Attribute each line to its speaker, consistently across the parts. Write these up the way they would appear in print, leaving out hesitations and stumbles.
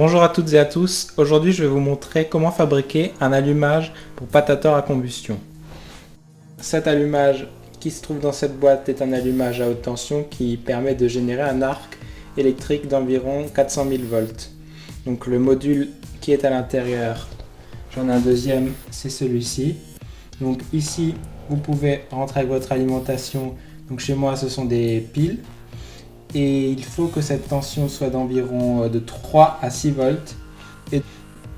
Speaker 1: Bonjour à toutes et à tous, aujourd'hui je vais vous montrer comment fabriquer un allumage pour patator à combustion. Cet allumage qui se trouve dans cette boîte est un allumage à haute tension qui permet de générer un arc électrique d'environ 400 000 volts. Donc le module qui est à l'intérieur, j'en ai un deuxième, c'est celui-ci. Donc ici vous pouvez rentrer avec votre alimentation, donc chez moi ce sont des piles. Et il faut que cette tension soit d'environ de 3 à 6 volts. Et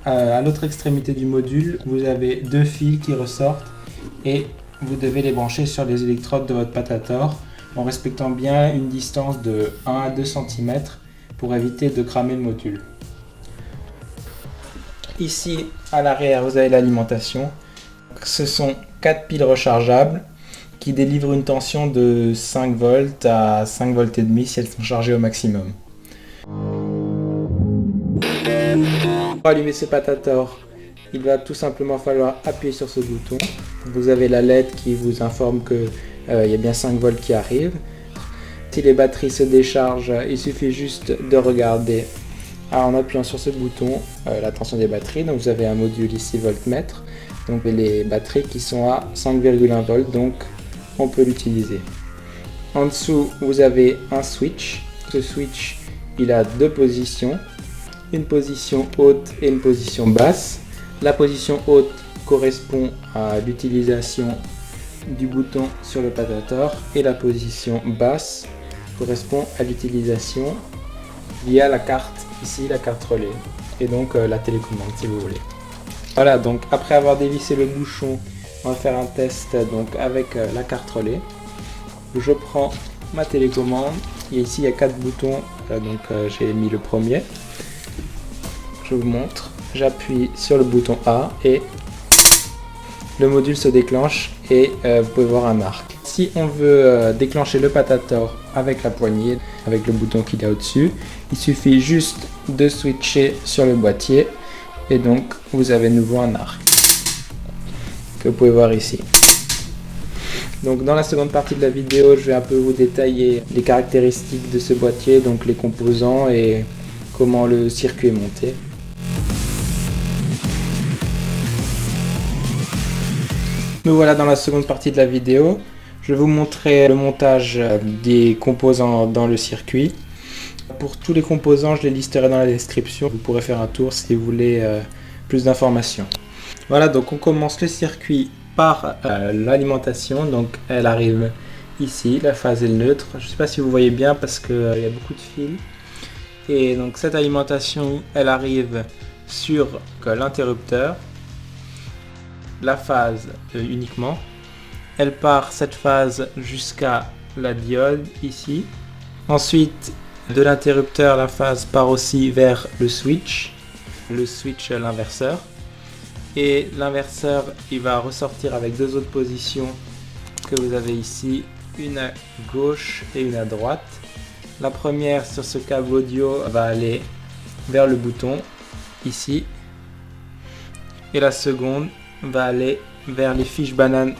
Speaker 1: à l'autre extrémité du module, vous avez deux fils qui ressortent et vous devez les brancher sur les électrodes de votre patator en respectant bien une distance de 1 à 2 cm pour éviter de cramer le module. Ici, à l'arrière, vous avez l'alimentation. Ce sont 4 piles rechargeables qui délivrent une tension de 5 volts à 5 volts et demi si elles sont chargées au maximum. Pour allumer ce patator, il va tout simplement falloir appuyer sur ce bouton. Vous avez la LED qui vous informe qu'il y a bien 5 volts qui arrivent. Si les batteries se déchargent, il suffit juste de regarder en appuyant sur ce bouton la tension des batteries. Donc vous avez un module ici voltmètre, donc les batteries qui sont à 5,1 volts, donc on peut l'utiliser. En dessous, vous avez un switch. Ce switch, il a deux positions, une position haute et une position basse. La position haute correspond à l'utilisation du bouton sur le patator et la position basse correspond à l'utilisation via la carte, ici la carte relais, et donc la télécommande si vous voulez. Voilà, donc après avoir dévissé le bouchon, on va faire un test donc avec la carte relais. Je prends ma télécommande et ici il y a 4 boutons, j'ai mis le premier. Je vous montre, j'appuie sur le bouton A et le module se déclenche et vous pouvez voir un arc. Si on veut déclencher le patator avec la poignée, avec le bouton qu'il y a au-dessus, il suffit juste de switcher sur le boîtier et donc vous avez de nouveau un arc que vous pouvez voir ici. Donc dans la seconde partie de la vidéo, je vais un peu vous détailler les caractéristiques de ce boîtier, donc les composants et comment le circuit est monté. Nous voilà dans la seconde partie de la vidéo. Je vais vous montrer le montage des composants dans le circuit. Pour tous les composants, je les listerai dans la description. Vous pourrez faire un tour si vous voulez plus d'informations. Voilà, donc on commence le circuit par l'alimentation. Donc elle arrive ici, la phase et le neutre. Je ne sais pas si vous voyez bien parce qu'il y a beaucoup de fils. Et donc cette alimentation, elle arrive sur l'interrupteur, la phase uniquement. Elle part cette phase jusqu'à la diode ici. Ensuite, de l'interrupteur, la phase part aussi vers le switch l'inverseur. Et l'inverseur, il va ressortir avec deux autres positions que vous avez ici, une à gauche et une à droite. La première sur ce câble audio va aller vers le bouton ici. Et la seconde va aller vers les fiches bananes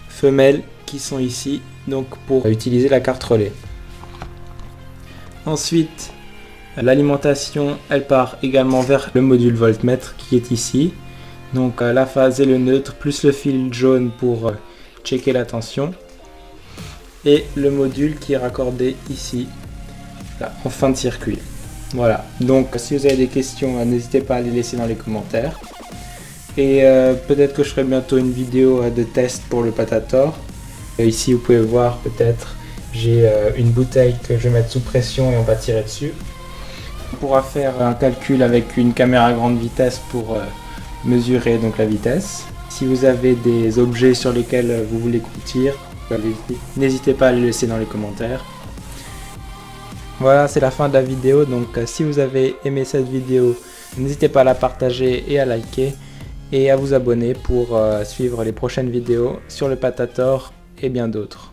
Speaker 1: femelles qui sont ici, donc pour utiliser la carte relais. Ensuite, l'alimentation, elle part également vers le module voltmètre qui est ici. Donc la phase et le neutre, plus le fil jaune pour checker la tension. Et le module qui est raccordé ici, là, en fin de circuit. Voilà, donc si vous avez des questions, n'hésitez pas à les laisser dans les commentaires. Et peut-être que je ferai bientôt une vidéo de test pour le patator. Ici vous pouvez voir peut-être, j'ai une bouteille que je vais mettre sous pression et on va tirer dessus. On pourra faire un calcul avec une caméra à grande vitesse pour mesurer donc la vitesse. Si vous avez des objets sur lesquels vous voulez qu'on tire, n'hésitez pas à les laisser dans les commentaires. Voilà, c'est la fin de la vidéo, donc si vous avez aimé cette vidéo, n'hésitez pas à la partager et à liker et à vous abonner pour suivre les prochaines vidéos sur le patator et bien d'autres.